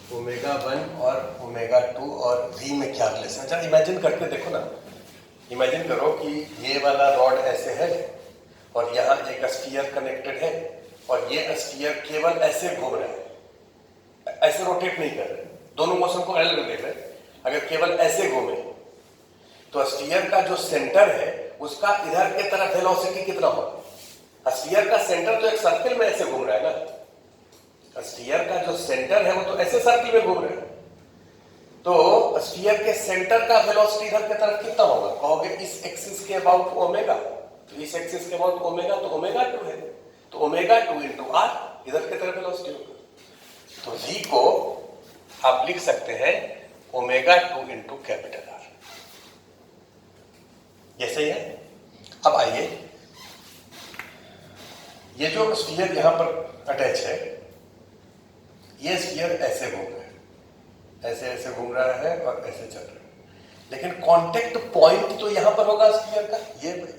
Omega 1 और omega 2 और v में क्या रिलेशन है। जरा इमेजिन करके देखो ना, इमेजिन करो कि ये वाला रॉड ऐसे है और यहाँ एक स्फीयर कनेक्टेड है और ये स्फीयर केवल ऐसे घूम रहा है, ऐसे रोटेट नहीं कर रहे, दोनों मोशन को अलग देख रहे। अगर केवल ऐसे घूमे तो स्फीयर का जो सेंटर है उसका इधर के तरफ वेलोसिटी कितना होगा। स्फीयर का सेंटर तो एक सर्किल में ऐसे घूम रहा है ना, स्फीयर का जो सेंटर है वो तो ऐसे सर्किल में घूम रहा है, तो स्फीयर के सेंटर का वेलोसिटी इधर की तरफ कितना होगा। कहोगे इस एक्सिस के अबाउट ओमेगा, तो इस एक्सिस के अबाउट ओमेगा, तो ओमेगा 2 है, तो ओमेगा 2 इंटू आर इधर की तरफ वेलोसिटी होगा। तो v को आप लिख सकते हैं ओमेगा 2 इंटू कैपिटल आर। ये सही है। अब आइए, ये जो स्फीयर यहां पर अटैच है, ये स्फीयर ऐसे घूम रहा है, ऐसे ऐसे घूम रहा है और ऐसे चल रहा है, लेकिन कांटेक्ट पॉइंट तो यहां पर होगा स्फीयर का,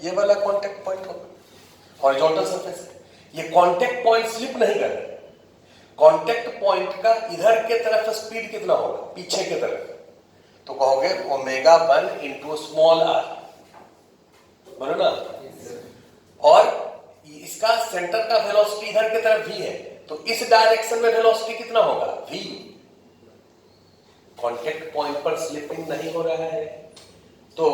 ये वाला कांटेक्ट पॉइंट होगा हॉरिजॉन्टल सरफेस। ये कांटेक्ट पॉइंट स्लिप नहीं कर रहा है। कांटेक्ट पॉइंट का इधर के तरफ स्पीड कितना होगा, पीछे के तरफ, तो कहोगे ओमेगा 1 इंटू स्मॉल आर, बोलो ना। और इसका सेंटर का वेलोसिटी इधर की तरफ v है, तो इस डायरेक्शन में वेलोसिटी कितना होगा v। कांटेक्ट पॉइंट पर स्लिपिंग नहीं हो रहा है, तो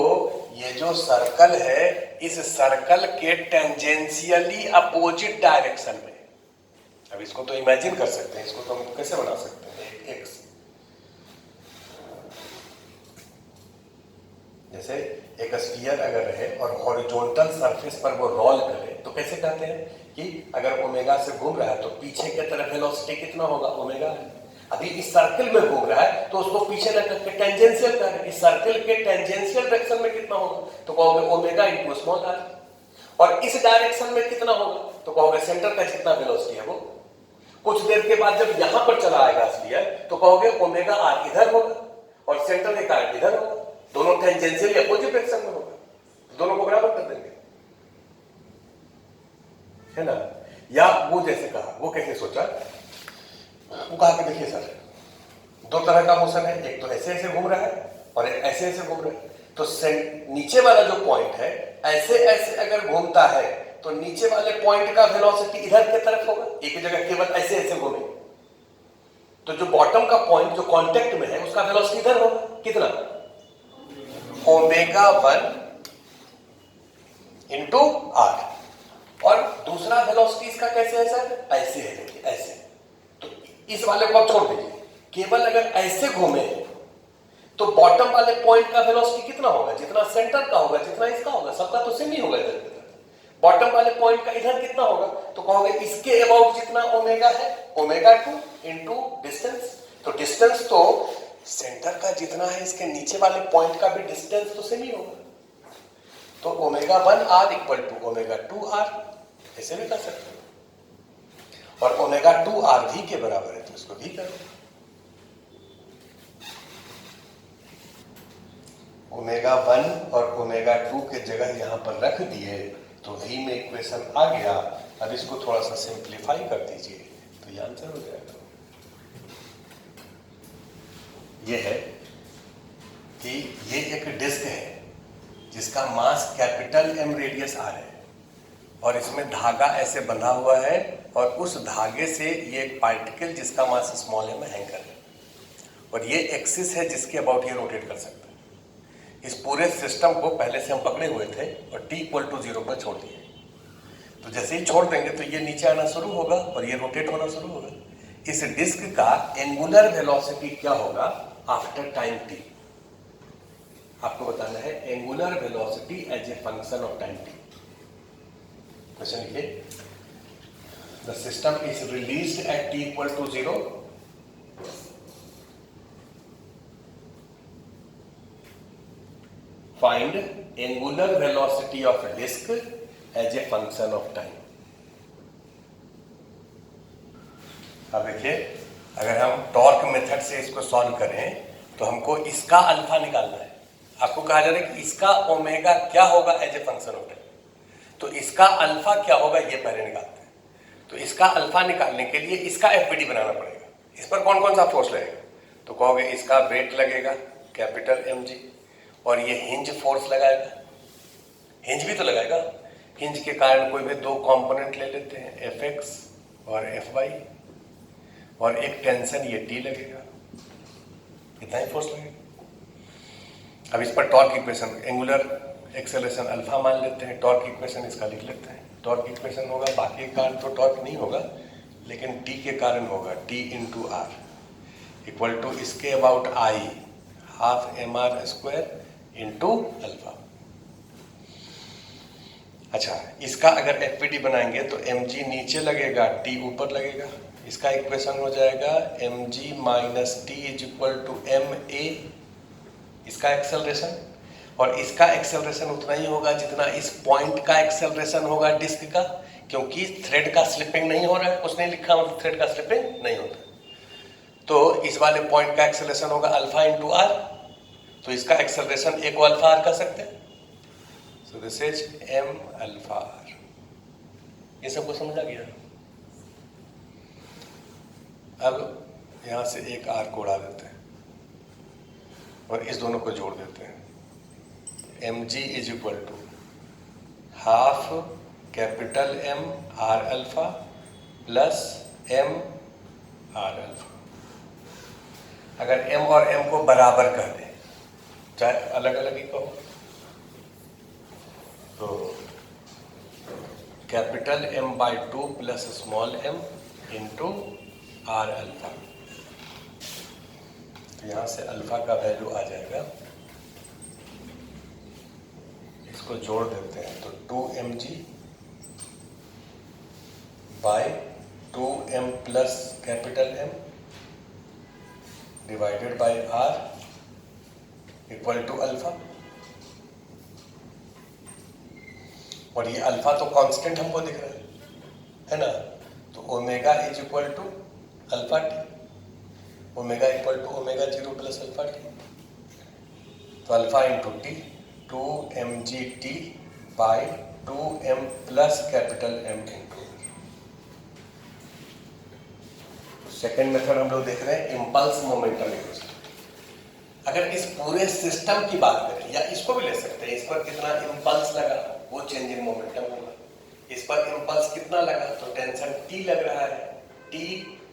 ये जो सर्कल है इस सर्कल के टेंजेंशियली अपोजिट डायरेक्शन में, अब इसको तो इमेजिन कर सकते हैं, इसको तो हम कैसे बना सकते हैं, एक जैसे एक स्फीयर अगर रहे और हॉरिजॉन्टल सरफेस पर वो रोल करे, तो कैसे कहते हैं कि अगर ओमेगा से घूम रहा है तो पीछे की तरफ वेलोसिटी कितना होगा, ओमेगा है। अभी इस सर्कल में घूम रहा है तो उसको पीछे न करके टेंजेंशियल कर, इस सर्कल के टेंजेंशियल डायरेक्शन में कितना होगा, तो कहोगे ओमेगा इंटू स्मॉल आर। और इस डायरेक्शन में कितना होगा, तो कहोगे सेंटर का जितना वेलोसिटी है वो। कुछ देर के बाद जब यहां पर चला आएगा स्फीयर, तो कहोगे ओमेगा आर इधर होगा और सेंटर के कारण इधर होगा, दोनों टेंजेंशियली अपोजिट डायरेक्शन में होगा, दोनों को बराबर कर देंगे, है ना। या वो जैसे कहा, वो कैसे सोचा, वो कहा कि देखिए सर, दो तरह का मोशन है, एक तो ऐसे ऐसे घूम रहा है और एक ऐसे ऐसे घूम रहा है, तो नीचे वाला जो पॉइंट है ऐसे ऐसे अगर घूमता है तो नीचे वाले पॉइंट का वेलोसिटी इधर की तरफ होगा, एक जगह केवल ऐसे ऐसे घूमे, तो जो बॉटम का पॉइंट जो कांटेक्ट में है उसका वेलोसिटी इधर होगा, कितना, ओमेगा 1 इंटू आर। और दूसरा वेलोसिटी इसका कैसे है सर, ऐसे है, देखिए ऐसे, तो इस वाले को आप छोड़ दीजिए, केवल अगर ऐसे घूमे तो बॉटम वाले पॉइंट का वेलोसिटी कितना होगा, जितना सेंटर का होगा जितना इसका होगा, सबका तो सेम ही होगा इधर की तरफ। बॉटम वाले पॉइंट का इधर कितना होगा, तो कहोगे इसके अबाउट जितना ओमेगा है, ओमेगा 2 इंटू डिस्टेंस, तो डिस्टेंस तो सेंटर का जितना है इसके नीचे वाले पॉइंट का भी डिस्टेंस तो सेम ही होगा, तो omega 1 r equal to omega 2 r, ऐसे भी कर सकते हैं। और ओमेगा 2 आर भी के बराबर है, तो इसको भी करो, ओमेगा 1 और ओमेगा 2 के जगह यहां पर रख दिए तो v में इक्वेशन आ गया। अब इसको थोड़ा सा सिंप्लीफाई कर दीजिए तो ये आंसर हो जाएगा। ये है कि ये एक डिस्क है जिसका mass capital M radius r है और इसमें धागा ऐसे बंधा हुआ है और उस धागे से ये एक पार्टिकल जिसका मास स्मॉल m हैंग कर है और ये एक्सिस है जिसके अबाउट ये रोटेट कर सकता है। इस पूरे सिस्टम को पहले से हम पकड़े हुए थे और t इक्वल टू 0 पर छोड़ दिए, तो जैसे ही छोड़ देंगे तो ये नीचे आना शुरू होगा और ये रोटेट होना शुरू होगा। इस डिस्क का एंगुलर वेलोसिटी क्या होगा आफ्टर टाइम t, आपको बताना है angular velocity as a function of time t। Question लिखिए, the system is released at t equal to 0, find angular velocity of a disk as a function of time। अब देखिए, अगर हम torque method से इसको सॉल्व करें तो हमको इसका अल्फा निकालना है। आपको कहा जा रहा है कि इसका ओमेगा क्या होगा as a function of time, तो इसका अल्फा क्या होगा ये पहले निकालते हैं। तो इसका अल्फा निकालने के लिए इसका एफपीडी बनाना पड़ेगा। इस पर कौन कौन सा फोर्स लगेगा? तो कहोगे इसका वेट लगेगा कैपिटल mg, और ये हिंज फोर्स लगाएगा, हिंज भी तो लगाएगा। हिंज के कारण कोई भी दो कंपोनेंट ले लेते हैं, fx और fy, और एक टेंशन ये T लगेगा, इतना ही फोर्स लगेगा। अब इस पर torque equation, angular acceleration alpha मान लेते हैं, टॉर्क इक्वेशन इसका लिख लेते हैं। टॉर्क इक्वेशन होगा, बाकी के कारण तो टॉर्क नहीं होगा, लेकिन T के कारण होगा, T into r equal to इसके about I half mr² into alpha. अच्छा, इसका अगर एफपीडी बनाएंगे तो mg नीचे लगेगा, T ऊपर लगेगा। इसका इक्वेशन हो जाएगा mg minus T is equal to ma, इसका एक्सेलरेशन, और इसका एक्सेलरेशन उतना ही होगा जितना इस पॉइंट का एक्सेलरेशन होगा डिस्क का, क्योंकि थ्रेड का स्लिपिंग नहीं हो रहा है, कुछ नहीं लिखा मतलब थ्रेड का स्लिपिंग नहीं होता। तो इस वाले पॉइंट का एक्सेलरेशन होगा अल्फा इंटू आर, तो इसका एक्सेलरेशन एक को अल्फा आर कर सकते हैं। So this is m alpha r. ये सबको समझ आ गया? अब यहां से एक आर को उड़ा देते हैं और इस दोनों को जोड़ देते हैं। mg is equal to half capital M r alpha plus m r alpha. अगर m और m को बराबर कर दें, चाहे अलग अलग ही कहो, तो capital M by 2 plus small m into r alpha. तो यहां से अल्फा का वैल्यू आ जाएगा, इसको जोड़ देते हैं तो 2mg by 2m plus capital M divided by r equal to alpha. और ये अल्फा तो कांस्टेंट हमको दिख रहा है ना, तो omega is equal to alpha t, omega equal to omega 0 plus alpha t. तो alpha into t 2mgt by 2m plus capital M into. Second method हम लोग देख रहे हैं इम्पल्स मोमेंटम इक्वेशन। अगर इस पूरे सिस्टम की बात करें, या इसको भी ले सकते हैं, इस पर कितना इम्पल्स लगा वो चेंज इन मोमेंटम होगा। इस पर इम्पल्स कितना लगा तो टेंशन T लग रहा है, T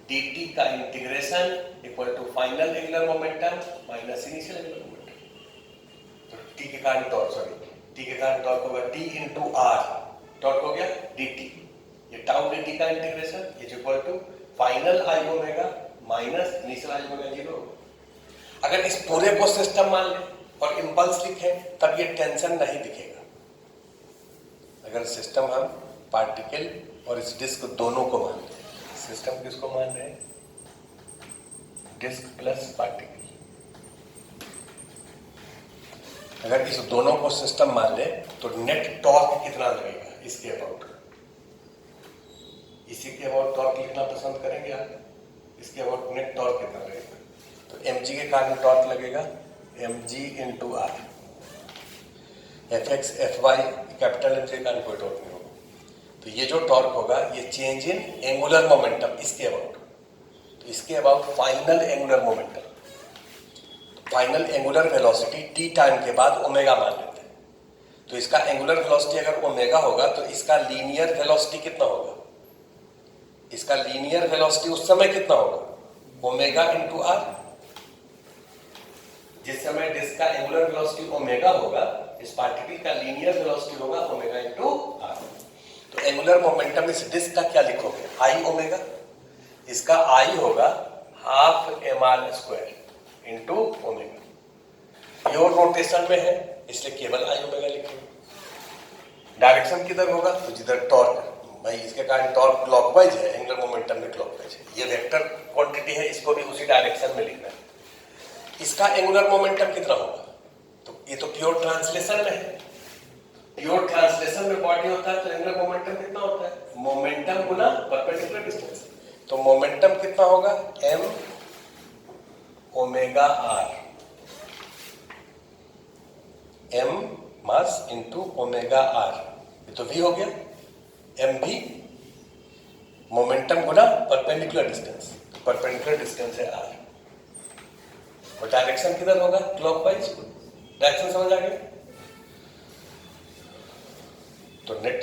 dt का integration equal to final angular momentum minus initial angular momentum. तो T के कारण टॉर्क, T के कारण टॉर्क होगा T इंटू आर, टॉर्क हो गया dt, ये टाउ dt का integration is equal to final I omega minus initial I omega 0। अगर इस पूरे को सिस्टम मान ले और इम्पल्स लिखे तब ये टेंशन नहीं दिखेगा। अगर सिस्टम हम पार्टिकल और इस डिस्क दोनों को मान ले, सिस्टम किसको मान रहे हैं? Disc plus particle. अगर इस दोनों को सिस्टम मान ले तो नेट टॉर्क कितना लगेगा इसके अबाउट, इसी के अबाउट टॉर्क लिखना पसंद करेंगे आप, इसके अबाउट नेट टॉर्क कितना लगेगा? तो mg के कारण टॉर्क लगेगा mg into r, fx fy capital M के कारण कोई टॉर्क नहीं होगा। तो ये जो टॉर्क होगा ये चेंज इन एंगुलर मोमेंटम इसके अबाउट, तो इसके about final angular momentum, final angular velocity t time के बाद ओमेगा मान लेते हैं। तो इसका एंगुलर वेलोसिटी अगर ओमेगा होगा तो इसका लीनियर वेलोसिटी कितना होगा? इसका लीनियर वेलोसिटी उस समय कितना होगा? Omega into r. जिस समय डिस्क का एंगुलर वेलोसिटी ओमेगा होगा, इस पार्टिकल का लीनियर वेलोसिटी होगा ओमेगा इंटू आर। तो एंगुलर मोमेंटम इस डिस्क का क्या लिखोगे? आई ओमेगा, इसका आई होगा half mr² into omega. Pure rotation में है इसलिए केवल आई ओमेगा लिखेंगे। डायरेक्शन किधर होगा? तो जिधर टॉर्क, भाई इसके कारण टॉर्क क्लॉकवाइज है, एंगुलर मोमेंटम में क्लॉकवाइज है। ये वेक्टर क्वांटिटी है, इसको भी उसी डायरेक्शन में लिखना है। इसका एंगुलर मोमेंटम कितना होगा? तो ये तो प्योर ट्रांसलेशन में है, प्योर ट्रांसलेशन में बॉडी होता है तो एंगुलर मोमेंटम कितना होता है? मोमेंटम गुना परपेंडिकुलर डिस्टेंस। तो मोमेंटम कितना होगा? m omega r, m mass into omega r, ये तो v हो गया। m भी मोमेंटम गुना परपेंडिकुलर डिस्टेंस, परपेंडिकुलर डिस्टेंस है r, और डायरेक्शन किधर होगा? क्लॉकवाइज। डायरेक्शन समझ आ गया? तो नेट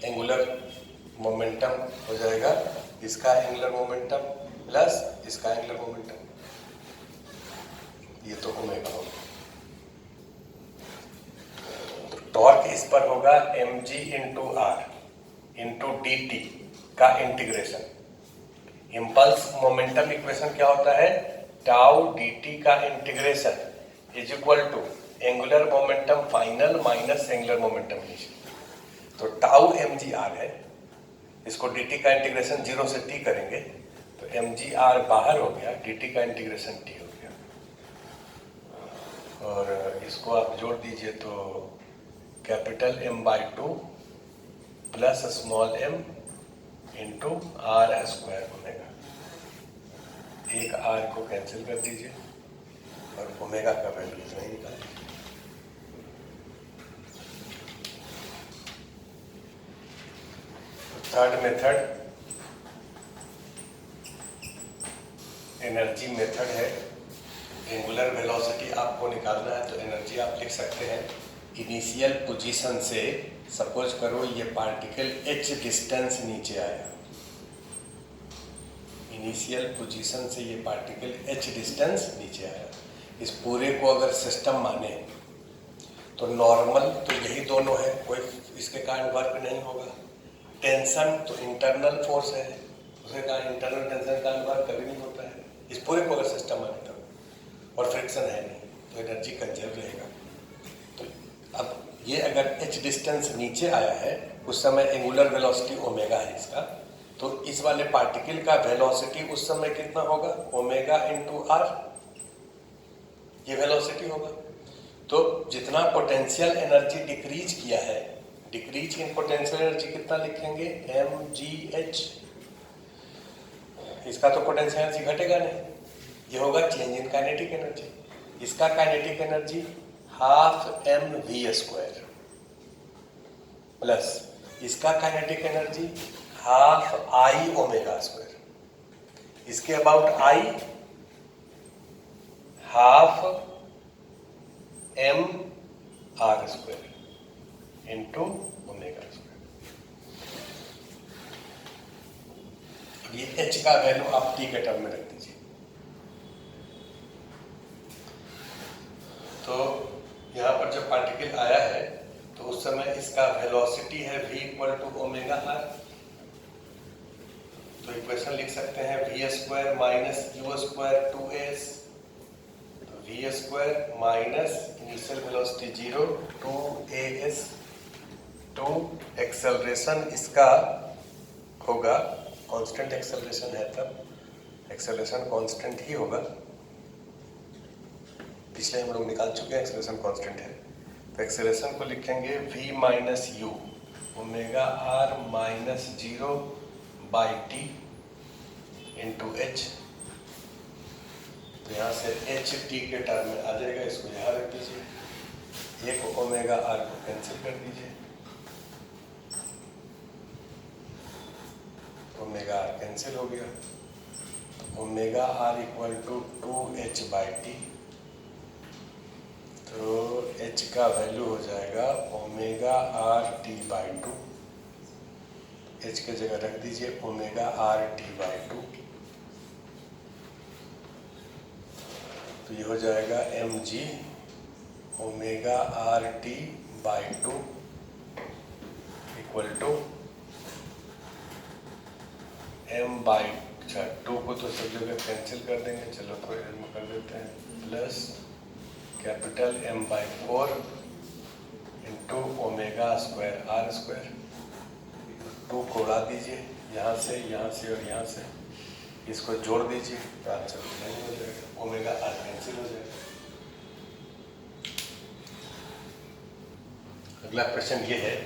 एंगुलर मोमेंटम हो जाएगा इसका एंगुलर मोमेंटम प्लस इसका एंगुलर मोमेंटम, ये तो ओमेगा होगा। तो टॉर्क इस पर होगा mg into r into d t का इंटीग्रेशन। इम्पल्स मोमेंटम इक्वेशन क्या होता है? टाउ डी टी का integration is equal to angular momentum final minus angular momentum initial. तो टाउ एम जी आर है, इसको डी टी का इंटीग्रेशन 0 से t करेंगे तो एम जी आर बाहर हो गया, डी टी का इंटीग्रेशन t हो गया, और इसको आप जोड़ दीजिए तो capital M/2 plus small m into r square omega. एक r को कैंसिल कर दीजिए और ओमेगा का वैल्यू इतना ही निकाल दीजिए। थर्ड मेथड एनर्जी मेथड है। एंगुलर वेलोसिटी आपको निकालना है तो एनर्जी आप लिख सकते हैं इनिशियल पोजीशन से। सपोज करो ये पार्टिकल h डिस्टेंस नीचे आया, इनिशियल पोजीशन से ये पार्टिकल h डिस्टेंस नीचे आया। इस पूरे को अगर सिस्टम माने तो नॉर्मल तो यही दोनों है, कोई इसके कारण वर्क नहीं होगा। टेंशन तो इंटरनल फोर्स है, उसके कारण इंटरनल टेंशन का वर्क कभी नहीं होता है इस पूरे को अगर सिस्टम माने तो, और फ्रिक्शन है नहीं तो एनर्जी कंजर्व रहेगा। तो अब ये अगर h डिस्टेंस नीचे आया है उस समय एंगुलर वेलोसिटी ओमेगा है इसका, तो इस वाले पार्टिकल का वेलोसिटी उस समय कितना होगा? ओमेगा इंटू आर, ये वेलोसिटी होगा। तो जितना पोटेंशियल एनर्जी डिक्रीज किया है, डिक्रीज इन पोटेंशियल एनर्जी कितना लिखेंगे? mgh। इसका तो पोटेंशियल एनर्जी घटेगा नहीं, ये होगा चेंज इन काइनेटिक एनर्जी। इसका kinetic energy half m v square plus इसका kinetic energy half I omega square. इसके about I half m r square into omega square. ये h का वैल्यू आप t के टर्म में रख दीजिए। तो यहाँ पर जब पार्टिकल आया है तो उस समय इसका वेलोसिटी है v equal to omega r. तो इक्वेशन लिख सकते हैं v square minus u square 2s, तो v square minus initial velocity 0 2as to acceleration इसका होगा कांस्टेंट एक्सेलरेशन है, तब एक्सेलरेशन कांस्टेंट ही होगा। पिछले हम लोग निकाल चुके हैं एक्सेलरेशन कांस्टेंट है, तो एक्सेलरेशन को लिखेंगे v minus u omega r minus 0 by t into h. तो यहाँ से एच टी के टर्म में आ जाएगा, इसको यहाँ रख दीजिए, एक ओमेगा आर को कैंसिल कर दीजिए, ओमेगा आर कैंसिल हो गया। तो omega r equal to 2h by t, तो h का वैल्यू हो जाएगा omega r t by 2। h के जगह रख दीजिए ओमेगा आर टी बाई 2, तो ये हो जाएगा m g omega r t by 2 equal to m by 2 को तो सब जगह कैंसिल कर देंगे, चलो थोड़ी देर में कर देते हैं, plus capital m by 4 into omega square r square. 2 को उड़ा दीजिए यहाँ से और यहाँ से, इसको जोड़ दीजिए तो आंसर नहीं हो जाएगा, ओमेगा आर कैंसिल हो जाएगा। अगला प्रश्न ये है,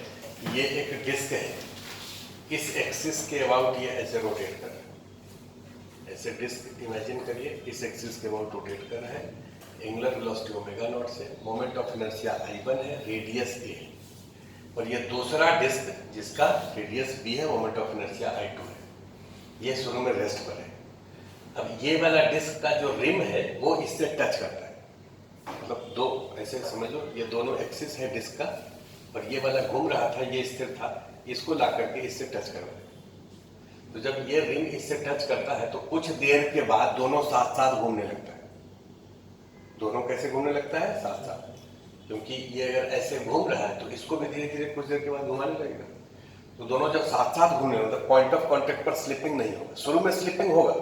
ये एक डिस्क है, इस एक्सिस के अबाउट ये ऐसे रोटेट कर रहा है, ऐसे डिस्क इमेजिन करिए, इस एक्सिस के अबाउट रोटेट कर रहा है, एंगुलर वेलोसिटी ओमेगा नॉट से, मोमेंट ऑफ इनर्शिया I1 है, रेडियस a है, और ये दूसरा डिस्क जिसका रेडियस b है, मोमेंट ऑफ इनर्शिया I2 है। ये शुरू में रेस्ट पर है। अब ये वाला डिस्क का जो रिम है वो इससे टच करता है, मतलब दो ऐसे समझ लो, ये दोनों एक्सिस है डिस्क का, और ये वाला घूम रहा था, ये स्थिर था, इसको ला करके इससे टच करवाए। तो जब ये रिम इससे टच करता है तो कुछ देर के बाद दोनों साथ साथ घूमने लगता है। दोनों कैसे घूमने लगता है? साथ साथ, क्योंकि ये अगर ऐसे घूम रहा है तो इसको भी धीरे धीरे कुछ देर के बाद घुमाने लगेगा। तो दोनों जब साथ साथ घूमने लगते, पॉइंट ऑफ कांटेक्ट पर स्लिपिंग नहीं होगा। शुरू में स्लिपिंग होगा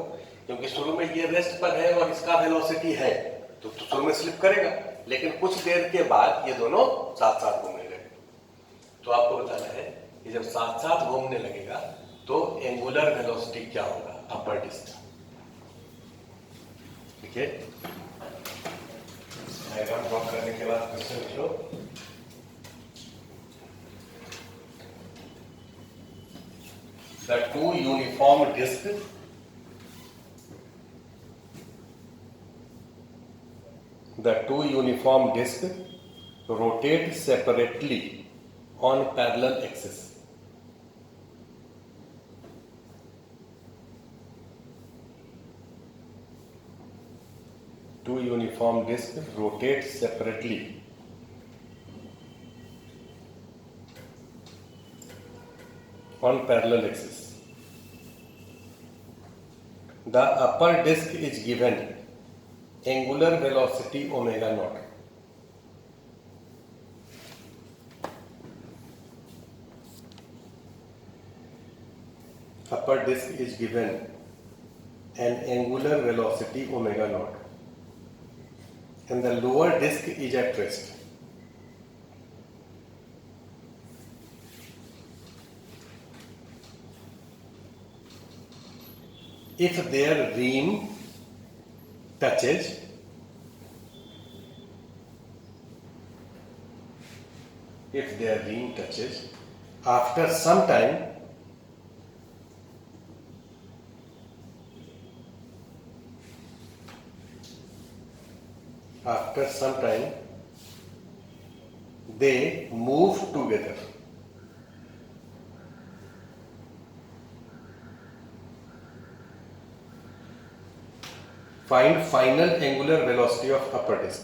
क्योंकि शुरू में ये रेस्ट पर है और इसका वेलोसिटी है, तो शुरू में स्लिप करेगा, लेकिन कुछ देर के बाद ये दोनों साथ साथ घूमने लगेगा। तो आपको बताना है कि जब साथ साथ घूमने लगेगा तो एंगुलर वेलोसिटी क्या होगा अपर डिस्क। ठीक है, डायग्राम ड्रॉ करने के बाद क्वेश्चन लिख लो। The two uniform discs rotate separately on parallel axis. Two uniform discs rotate separately on parallel axis. The upper disk is given angular velocity omega naught. Upper disk is given an angular velocity omega naught, and the lower disk is at rest. If their rim touches, after some time they move together. Find final angular velocity of upper disk.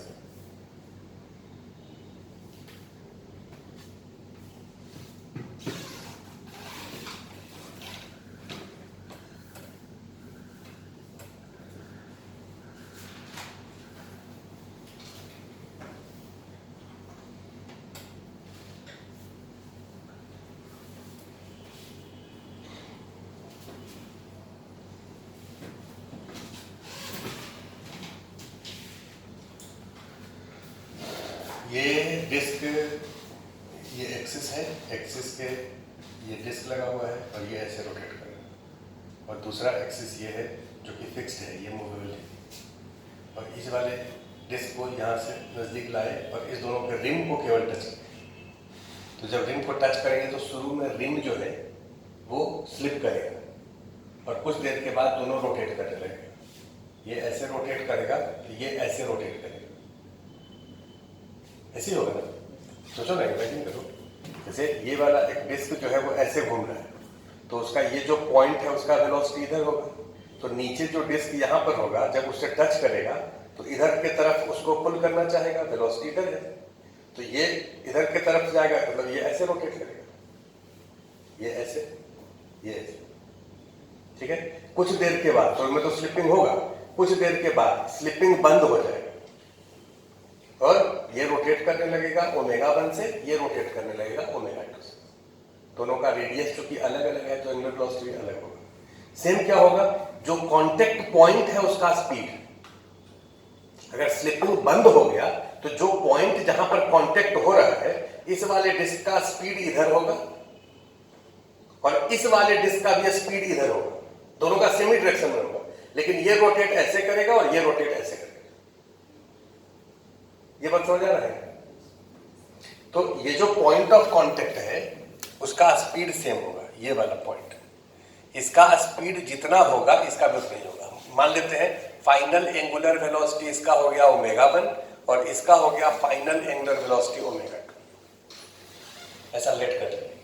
ये disc, ये axis है, axis के ये disc लगा हुआ है और ये ऐसे रोटेट कर रहा है, और दूसरा एक्सिस ये है जो कि फिक्स्ड है, ये मूवेबल है, और इस वाले डिस्क को यहाँ से नज़दीक लाए और इस दोनों के रिम को केवल टच करें। तो जब रिम को टच करेंगे तो शुरू में रिम जो है वो स्लिप करेगा और कुछ देर के बाद दोनों रोटेट करने लगेगा। ये ऐसे रोटेट करेगा तो ये ऐसे रोटेट करेगा, ऐसे होगा ना। सोचो ना, इमेजिन करो, जैसे ये वाला एक डिस्क जो है वो ऐसे घूम रहा है, तो उसका ये जो पॉइंट है उसका वेलोसिटी इधर होगा, तो नीचे जो डिस्क यहाँ पर होगा जब उससे टच करेगा तो इधर के तरफ उसको पुल करना चाहेगा, वेलोसिटी इधर है, तो ये इधर के तरफ जाएगा, मतलब ये ऐसे रोटेट करेगा, ये ऐसे, ये ऐसे। ठीक है, कुछ देर के बाद, तो में तो स्लिपिंग होगा, कुछ देर के बाद स्लिपिंग बंद हो जाएगा और ये रोटेट करने लगेगा ओमेगा 1 से, ये रोटेट करने लगेगा ओमेगा 2 से। दोनों का रेडियस चूंकि अलग अलग है तो एंगुलर वेलोसिटी अलग होगा। सेम क्या होगा, जो कांटेक्ट पॉइंट है उसका स्पीड, अगर स्लिपिंग बंद हो गया तो जो पॉइंट जहां पर कांटेक्ट हो रहा है इस वाले डिस्क का स्पीड इधर होगा और इस वाले डिस्क का भी स्पीड इधर होगा, दोनों का सेमी डायरेक्शन में होगा, लेकिन ये रोटेट ऐसे करेगा और ये रोटेट ऐसे करेगा। ये बात समझ आ रहा है? तो ये जो पॉइंट ऑफ कांटेक्ट है उसका स्पीड सेम होगा, ये वाला पॉइंट, इसका स्पीड जितना होगा इसका भी उतना ही होगा। मान लेते हैं फाइनल एंगुलर वेलोसिटी इसका हो गया ओमेगा 1 और इसका हो गया फाइनल एंगुलर वेलोसिटी ओमेगा 2, ऐसा लेट कर लेंगे।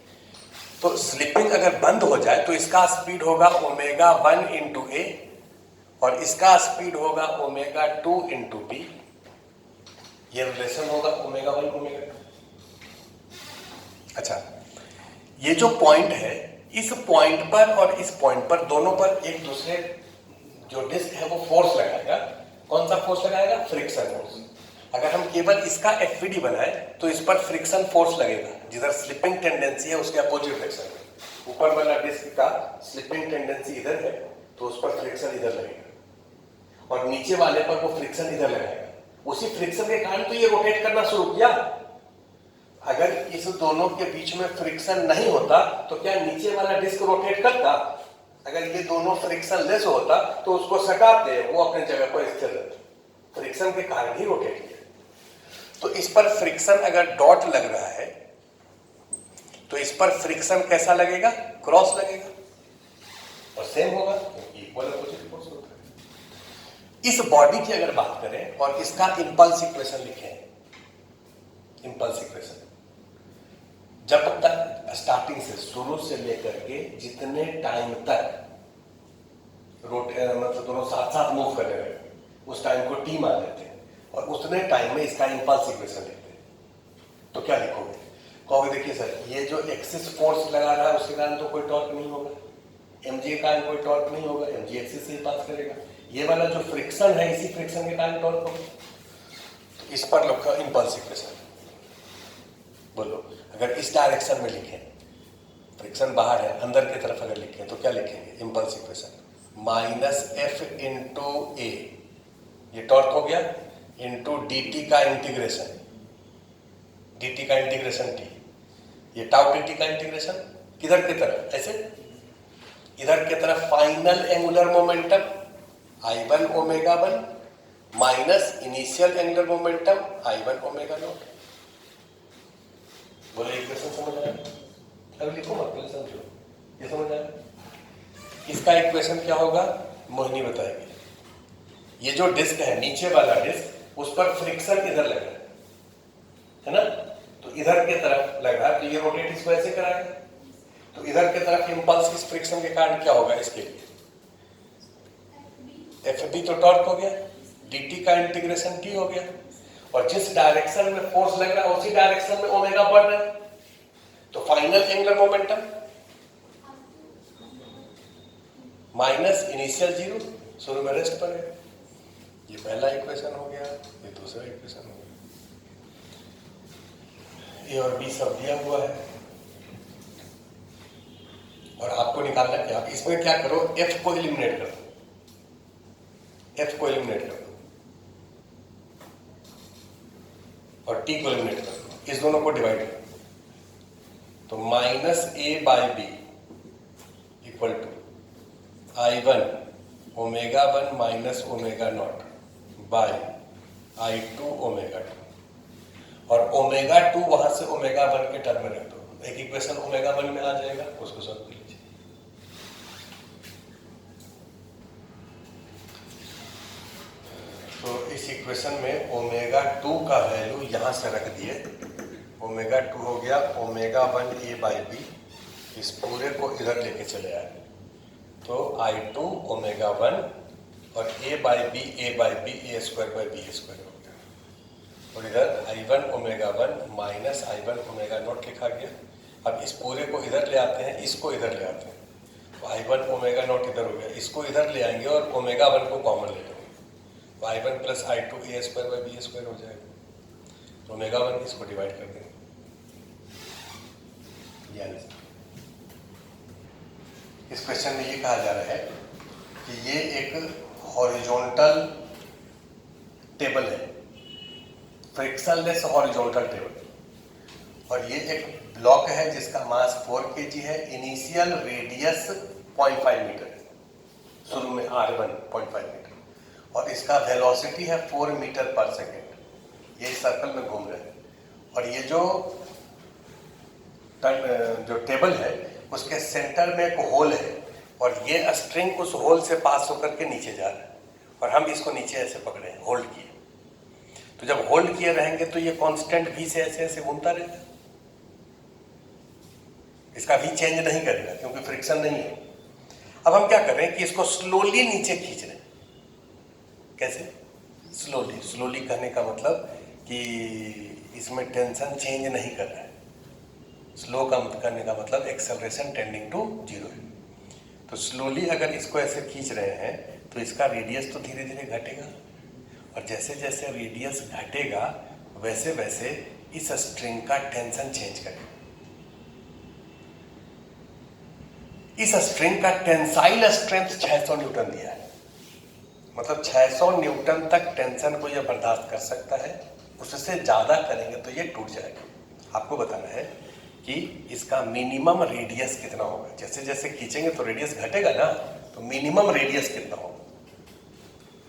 तो स्लिपिंग अगर बंद हो जाए तो इसका स्पीड होगा ओमेगा 1 इंटू ए और इसका स्पीड होगा ओमेगा 2 इंटू बी। ये रिलेशन होगा ओमेगा 1 ओमेगा 2। अच्छा, ये जो पॉइंट है, इस पॉइंट पर और इस पॉइंट पर दोनों पर एक दूसरे जो डिस्क है वो फोर्स लगाएगा। कौन सा फोर्स लगाएगा? Friction force. अगर हम केवल इसका एफवीडी बनाए तो इस पर फ्रिक्शन फोर्स लगेगा। जिधर स्लिपिंग टेंडेंसी है उसके अपोजिट डायरेक्शन में। ऊपर वाला डिस्क का स्लिपिंग टेंडेंसी इधर है तो उस पर फ्रिक्शन इधर लगेगा और नीचे वाले पर वो फ्रिक्शन इधर लगाएगा। उसी फ्रिक्शन के कारण तो ये रोटेट करना शुरू किया। अगर इस दोनों के बीच में फ्रिक्शन नहीं होता तो क्या नीचे वाला डिस्क रोटेट करता? अगर ये दोनों फ्रिक्शन लेस होता तो उसको सटाते, वो अपने जगह पर स्थिर रहता। फ्रिक्शन के कारण ही रोटेट किया। तो इस पर फ्रिक्शन अगर डॉट लग रहा है तो इस पर फ्रिक्शन कैसा लगेगा? क्रॉस लगेगा और सेम होगा क्योंकि इक्वल अपोजिट फोर्स होता है। इस बॉडी की अगर बात करें और इसका इंपल्स इक्वेशन लिखें, इंपल्स इक्वेशन जब तक स्टार्टिंग से शुरू से लेकर के जितने टाइम तक मतलब दोनों साथ साथ मूव कर रहे हैं उस टाइम को टी मान लेते हैं और उतने टाइम में इसका इंपल्स इक्वेशन लिखते हैं। तो क्या लिखोगे? कहोगे देखिए सर, ये जो एक्सिस फोर्स लगा रहा है उसके कारण तो कोई टॉर्क नहीं होगा, एमजी के कारण कोई टॉर्क नहीं होगा, एमजी एक्सिस से ही पास करेगा। ये वाला जो फ्रिक्शन है इसी फ्रिक्शन के कारण टॉर्क होगा। तो इस पर लिखो इंपल्स इक्वेशन। बोलो, अगर इस डायरेक्शन में लिखें, फ्रिक्शन बाहर है, अंदर की तरफ अगर लिखें तो क्या लिखेंगे? Impulse equation minus F into a, ये टॉर्क हो गया, इंटू डी टी का इंटीग्रेशन, डी टी का इंटीग्रेशन टी, ये टाउ डी टी का इंटीग्रेशन किधर की तरफ? ऐसे इधर की तरफ final angular momentum I1 omega 1 minus initial angular momentum I1 omega naught. बोले इक्वेशन समझ आया? अब लिखो मत, पहले समझो। ये समझ आया? इसका इक्वेशन क्या होगा मोहिनी बताएगी। ये जो डिस्क है, नीचे वाला डिस्क, उस पर फ्रिक्शन इधर लग रहा है ना, तो इधर की तरफ लग रहा है तो ये रोटेट इसको ऐसे कराएगा। तो इधर की तरफ इंपल्स इस फ्रिक्शन के कारण क्या होगा? इसके लिए एफ बी तो टॉर्क हो गया, डी टी का इंटीग्रेशन टी हो गया और जिस डायरेक्शन में फोर्स लग रहा है उसी डायरेक्शन में ओमेगा बढ़ रहा है। तो final angular momentum minus initial zero, शुरू में रेस्ट पर है। ये पहला इक्वेशन हो गया, ये दूसरा इक्वेशन हो गया। ए और बी सब दिया हुआ है और आपको निकालना क्या? आप इसमें क्या करो, एफ को एलिमिनेट कर दो, एफ को एलिमिनेट कर दो और टी को एलिमिनेट कर दो, इस दोनों को डिवाइड कर दो। तो minus a by b equal to I1 omega 1 minus omega naught by I2 omega 2 और ओमेगा 2 वहां से ओमेगा 1 के टर्म में रख दो। एक इक्वेशन ओमेगा 1 में आ जाएगा, उसको सॉल्व कर लीजिए। तो इस इक्वेशन में ओमेगा 2 का वैल्यू यहां से रख दिए। ओमेगा 2 हो गया ओमेगा 1 ए बाई बी, इस पूरे को इधर लेके चले आए तो I2 ओमेगा 1 और a by b a square by b square हो गया और इधर I1 omega 1 minus I1 omega not लिखा गया। अब इस पूरे को इधर ले आते हैं, इसको इधर ले आते हैं तो I1 ओमेगा नॉट इधर हो गया, इसको इधर ले आएंगे और ओमेगा 1 को कॉमन ले लेंगे तो I1 plus I2 a square by b square हो जाएगा। तो ओमेगा 1 इसको डिवाइड कर देंगे। इस क्वेश्चन में ये कहा जा रहा है कि ये एक हॉरिजॉन्टल टेबल है, फ्रिक्शनलेस हॉरिजॉन्टल टेबल और ये एक ब्लॉक है जिसका मास 4 kg है। इनिशियल रेडियस 0.5 मीटर है, शुरू में R1 0.5 मीटर और इसका वेलोसिटी है 4 मीटर पर सेकेंड। ये सर्कल में घूम रहे हैं और ये जो टेबल है उसके सेंटर में एक होल है और ये स्ट्रिंग उस होल से पास होकर के नीचे जा रहा है और हम इसको नीचे ऐसे पकड़े हैं, होल्ड किए। तो जब होल्ड किए रहेंगे तो ये कांस्टेंट v से ऐसे ऐसे घूमता रहेगा, इसका भी चेंज नहीं करेगा क्योंकि फ्रिक्शन नहीं है। अब हम क्या कर रहे हैं कि इसको स्लोली नीचे खींच रहे हैं। कैसे? स्लोली। स्लोली कहने का मतलब कि इसमें टेंशन चेंज नहीं कर रहा है। स्लो का करने का मतलब एक्सेलरेशन टेंडिंग टू जीरो है। तो स्लोली अगर इसको ऐसे खींच रहे हैं तो इसका रेडियस तो धीरे धीरे घटेगा, और जैसे जैसे रेडियस घटेगा वैसे वैसे इस स्ट्रिंग का टेंशन चेंज करेगा। इस स्ट्रिंग का टेंसाइल स्ट्रेंथ 600 न्यूटन दिया है, मतलब 600 न्यूटन तक टेंशन को यह बर्दाश्त कर सकता है। उससे ज्यादा करेंगे तो ये टूट जाएगा। आपको बताना है कि इसका मिनिमम रेडियस कितना होगा। जैसे जैसे खींचेंगे तो रेडियस घटेगा ना, तो मिनिमम रेडियस कितना होगा।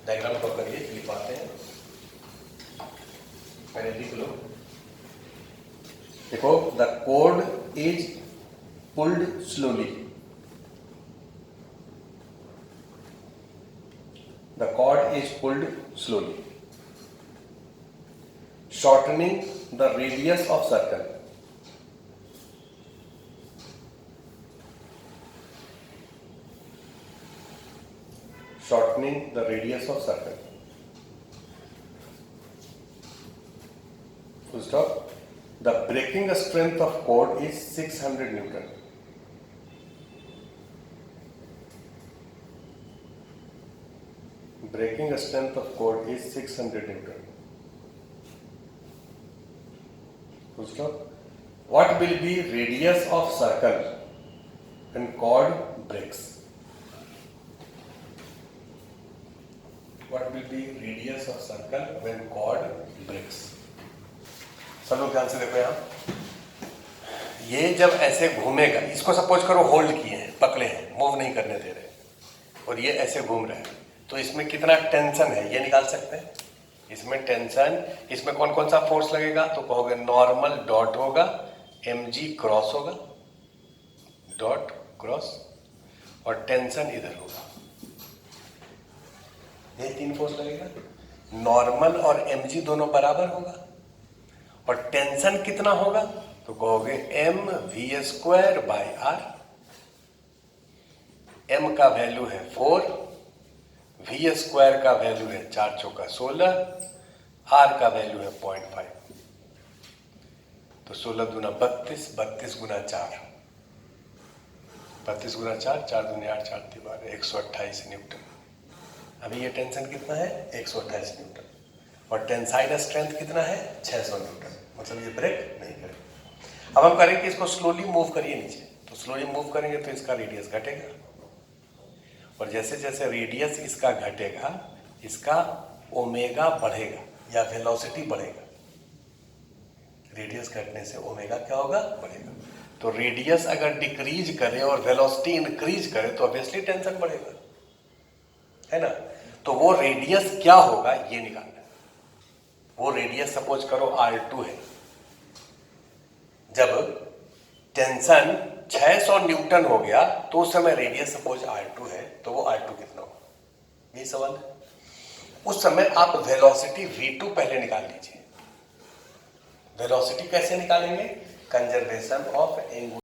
डायग्राम को करिए, लिख पाते हैं। पहले लिख लो। देखो, the cord is pulled slowly. The cord is pulled slowly, shortening the radius of circle. Shortening the radius of circle. Full stop. The breaking strength of cord is 600 Newton. Breaking strength of cord is 600 Newton. Full stop. What will be radius of circle when cord breaks? What will be radius of circle when cord breaks? सब लोग ध्यान से देखो यहाँ। ये जब ऐसे घूमेगा, इसको सपोज करो होल्ड किए हैं, पकड़े हैं, मूव नहीं करने दे रहे, और ये ऐसे घूम रहे हैं, तो इसमें कितना टेंशन है ये निकाल सकते हैं। इसमें टेंशन, इसमें कौन कौन सा फोर्स लगेगा, तो कहोगे नॉर्मल डॉट होगा, mg क्रॉस होगा, डॉट क्रॉस, और टेंशन इधर होगा। ये 3 फोर्स लगेगा। नॉर्मल और mg दोनों बराबर होगा, और टेंशन कितना होगा, तो कहोगे mv² बाय r। m का वैल्यू है 4, v² का वैल्यू है 4 चौका 16, r का वैल्यू है 0.5। तो 16 दूना 32, 32 गुना 4, 32 गुना 4, 4 दूनी 8, 4 × 12, 128 न्यूटन। अभी ये टेंशन कितना है, 128 न्यूटन, और टेंसाइल स्ट्रेंथ कितना है, 600 न्यूटन। मतलब ये ब्रेक नहीं करेगा। अब हम करेंगे कि इसको स्लोली मूव करिए नीचे, तो स्लोली मूव करेंगे तो इसका रेडियस घटेगा, और जैसे जैसे रेडियस इसका घटेगा इसका ओमेगा बढ़ेगा या वेलोसिटी बढ़ेगा। रेडियस घटने से ओमेगा क्या होगा, बढ़ेगा। तो रेडियस अगर डिक्रीज करे और वेलोसिटी इंक्रीज करे तो ऑब्वियसली टेंशन बढ़ेगा, है ना। तो वो रेडियस क्या होगा ये निकालना है। वो रेडियस सपोज करो R2 है। जब टेंशन 600 न्यूटन हो गया तो उस समय रेडियस सपोज R2 है, तो वो R2 कितना होगा, यही सवाल है। उस समय आप वेलोसिटी v2 पहले निकाल लीजिए। वेलोसिटी कैसे निकालेंगे, कंजर्वेशन ऑफ एंगुलर